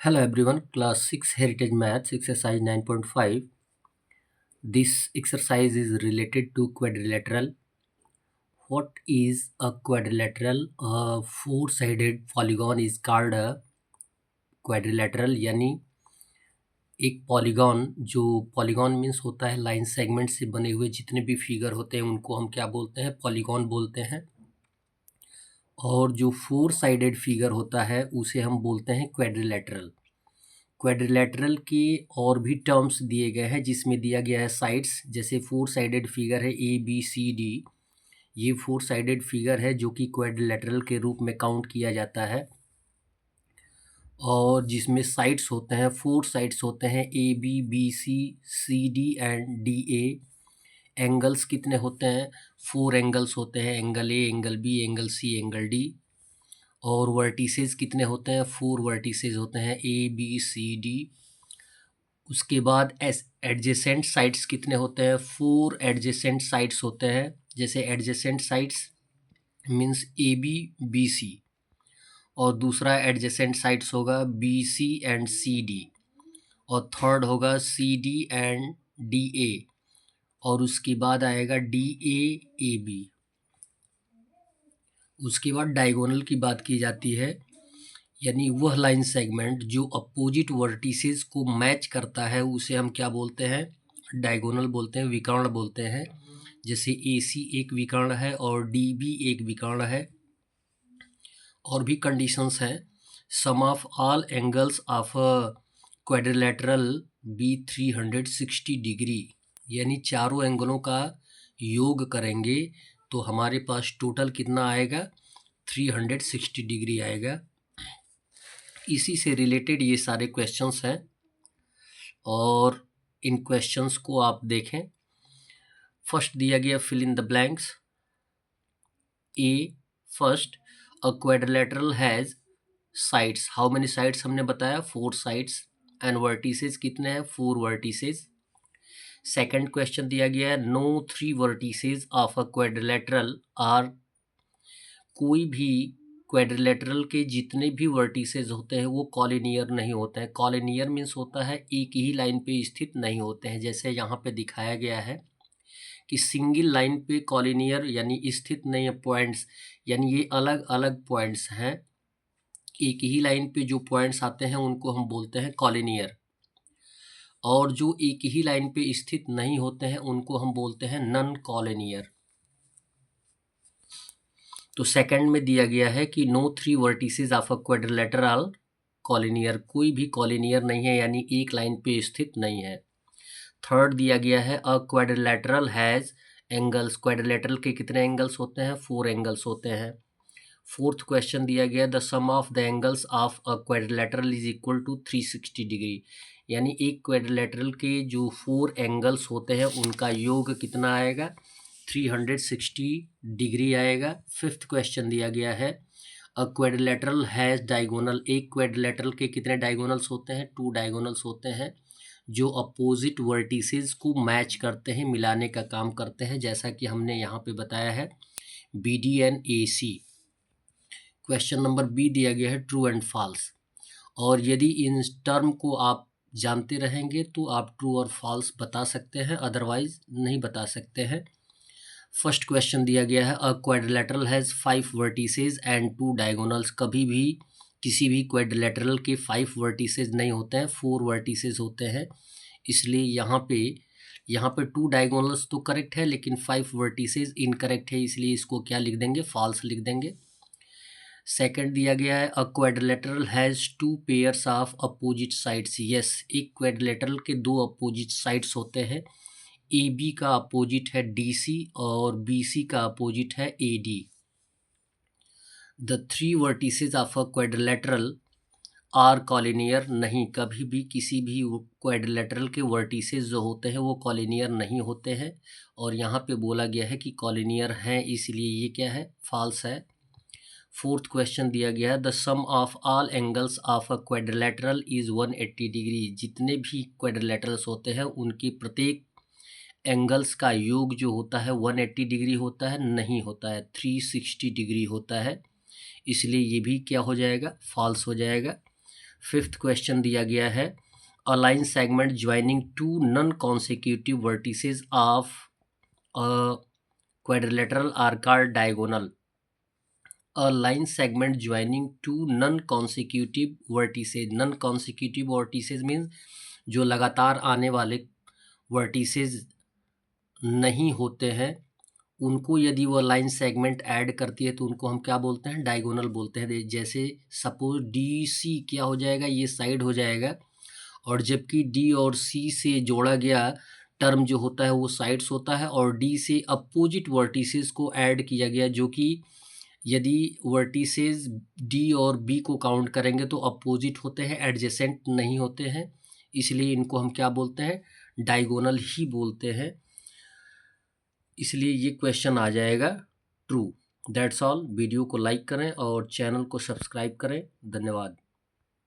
Hello everyone, class 6 Heritage Maths exercise 9.5. This exercise is related to quadrilateral. What is a quadrilateral? A four-sided polygon is called a quadrilateral. यानी एक polygon, जो polygon means होता है line segment से बने हुए जितने भी फिगर होते हैं उनको हम क्या बोलते हैं? पॉलीगॉन बोलते हैं। और जो फोर साइडेड फिगर होता है उसे हम बोलते हैं क्वाड्रिलेटरल। क्वाड्रिलेटरल के और भी टर्म्स दिए गए हैं जिसमें दिया गया है साइड्स। जैसे फोर साइडेड फिगर है ABCD, ये फोर साइडेड फिगर है जो कि क्वाड्रिलेटरल के रूप में काउंट किया जाता है। और जिसमें साइड्स होते हैं, फोर साइड्स होते हैं ABBCCD एंड DA। एंगल्स कितने होते हैं? फोर एंगल्स होते हैं, angle A, angle B, angle C, angle D। और वर्टिसेस कितने होते हैं? फोर वर्टिसेस होते हैं ABCD। उसके बाद एडजेसेंट साइड्स कितने होते हैं? फोर एडजेसेंट साइड्स होते हैं। जैसे एडजेसेंट साइड्स मीन्स ABBC, और दूसरा एडजेसेंट साइड्स होगा BC एंड CD, और थर्ड होगा CD एंड DA, और उसके बाद आएगा DAAB। उसके बाद डायगोनल की बात की जाती है, यानी वह लाइन सेगमेंट जो अपोजिट वर्टिसेस को मैच करता है उसे हम क्या बोलते हैं? डायगोनल बोलते हैं, विकर्ण बोलते हैं। जैसे AC एक विकर्ण है और DB एक विकर्ण है। और भी कंडीशंस हैं। Sum of all angles of a quadrilateral be 360 degree, यानी चारों एंगलों का योग करेंगे तो हमारे पास टोटल कितना आएगा? 360 डिग्री आएगा। इसी से रिलेटेड ये सारे क्वेश्चंस हैं और इन क्वेश्चंस को आप देखें। फर्स्ट दिया गया fill in the blanks. A first, a quadrilateral has sides. How many sides हमने बताया? Four sides. एंड वर्टिसेस कितने हैं? Four vertices. सेकंड क्वेश्चन दिया गया है, no three vertices of a quadrilateral are. कोई भी क्वाड्रिलेटरल के जितने भी वर्टिसेस होते हैं वो कॉलिनियर नहीं होते हैं। कॉलिनियर मीन्स होता है एक ही लाइन पे स्थित नहीं होते हैं। जैसे यहाँ पे दिखाया गया है कि सिंगल लाइन पे कॉलिनियर यानी स्थित नहीं है पॉइंट्स, यानी ये अलग अलग पॉइंट्स हैं। एक ही लाइन पे जो पॉइंट्स आते हैं उनको हम बोलते हैं कॉलिनियर, और जो एक ही लाइन पे स्थित नहीं होते हैं उनको हम बोलते हैं नॉन कॉलिनियर। तो सेकंड में दिया गया है कि no three vertices of a quadrilateral collinear, कोई भी कॉलिनियर नहीं है यानी एक लाइन पे स्थित नहीं है। थर्ड दिया गया है, अ क्वाड्रिलेटरल हैज एंगल्स। क्वाड्रिलेटरल के कितने एंगल्स होते हैं? फोर एंगल्स होते हैं। फोर्थ क्वेश्चन दिया गया, the sum of the angles of a quadrilateral is equal to 360 degree, यानी एक क्वाड्रिलेटरल के जो फोर एंगल्स होते हैं उनका योग कितना आएगा? 360 डिग्री आएगा। फिफ्थ क्वेश्चन दिया गया है, अ क्वाड्रिलेटरल हैज डायगोनल। एक क्वाड्रिलेटरल के कितने डायगोनल्स होते हैं? टू डायगोनल्स होते हैं जो अपोजिट वर्टिसेस को मैच करते हैं, मिलाने का काम करते हैं, जैसा कि हमने यहाँ पे बताया है BD and AC। Question number B दिया गया है ट्रू एंड फॉल्स, और यदि इन टर्म को आप जानते रहेंगे तो आप ट्रू और फॉल्स बता सकते हैं, अदरवाइज नहीं बता सकते हैं। फर्स्ट क्वेश्चन दिया गया है, अ quadrilateral has 5 vertices and 2 diagonals. कभी भी किसी भी क्वाड्रिलेटरल के 5 वर्टिसेस नहीं होते हैं, 4 वर्टिसेस होते हैं। इसलिए यहाँ पे 2 डायगोनल्स तो करेक्ट है लेकिन 5 वर्टिसेस इनकरेक्ट है, इसलिए इसको क्या लिख देंगे? फॉल्स लिख देंगे। सेकंड दिया गया है, अ quadrilateral has 2 pairs of opposite sides. Yes, एक क्वाड्रिलेटरल के दो अपोजिट साइड्स होते हैं। AB का अपोजिट है DC और BC का अपोजिट है AD। The three vertices of a quadrilateral are collinear. नहीं, कभी भी किसी भी क्वाड्रिलेटरल के वर्टिसेस जो होते हैं वो कॉलिनियर नहीं होते हैं, और यहाँ पे बोला गया है कि कॉलिनियर हैं, इसलिए ये क्या है? फॉल्स है। फोर्थ क्वेश्चन दिया गया है, the sum of all angles of a quadrilateral is 180 degree. जितने भी क्वाड्रिलेटरल्स होते हैं उनकी प्रत्येक एंगल्स का योग जो होता है 180 डिग्री होता है, नहीं होता है, 360 डिग्री होता है, इसलिए ये भी क्या हो जाएगा? फॉल्स हो जाएगा। फिफ्थ क्वेश्चन दिया गया है, a line segment joining two non consecutive vertices of a quadrilateral are called diagonal. A line segment joining two non consecutive vertices, non consecutive vertices means जो लगातार आने वाले वर्टिसेस नहीं होते हैं, उनको यदि वो लाइन सेगमेंट ऐड करती है तो उनको हम क्या बोलते हैं, डायगोनल बोलते हैं। जैसे सपोज डी सी क्या हो जाएगा, ये साइड हो जाएगा, और जबकि डी और सी से जोड़ा गया टर्म जो होता है वो साइड्स होता है, और डी से अपोजिट वर्टिसेस को ऐड किया गया, जो कि यदि वर्टिसेस डी और बी को काउंट करेंगे तो अपोजिट होते हैं, एडजेसेंट नहीं होते हैं, इसलिए इनको हम क्या बोलते हैं, डायगोनल ही बोलते हैं। इसलिए ये क्वेश्चन आ जाएगा ट्रू। That's all. वीडियो को लाइक करें और चैनल को सब्सक्राइब करें। धन्यवाद।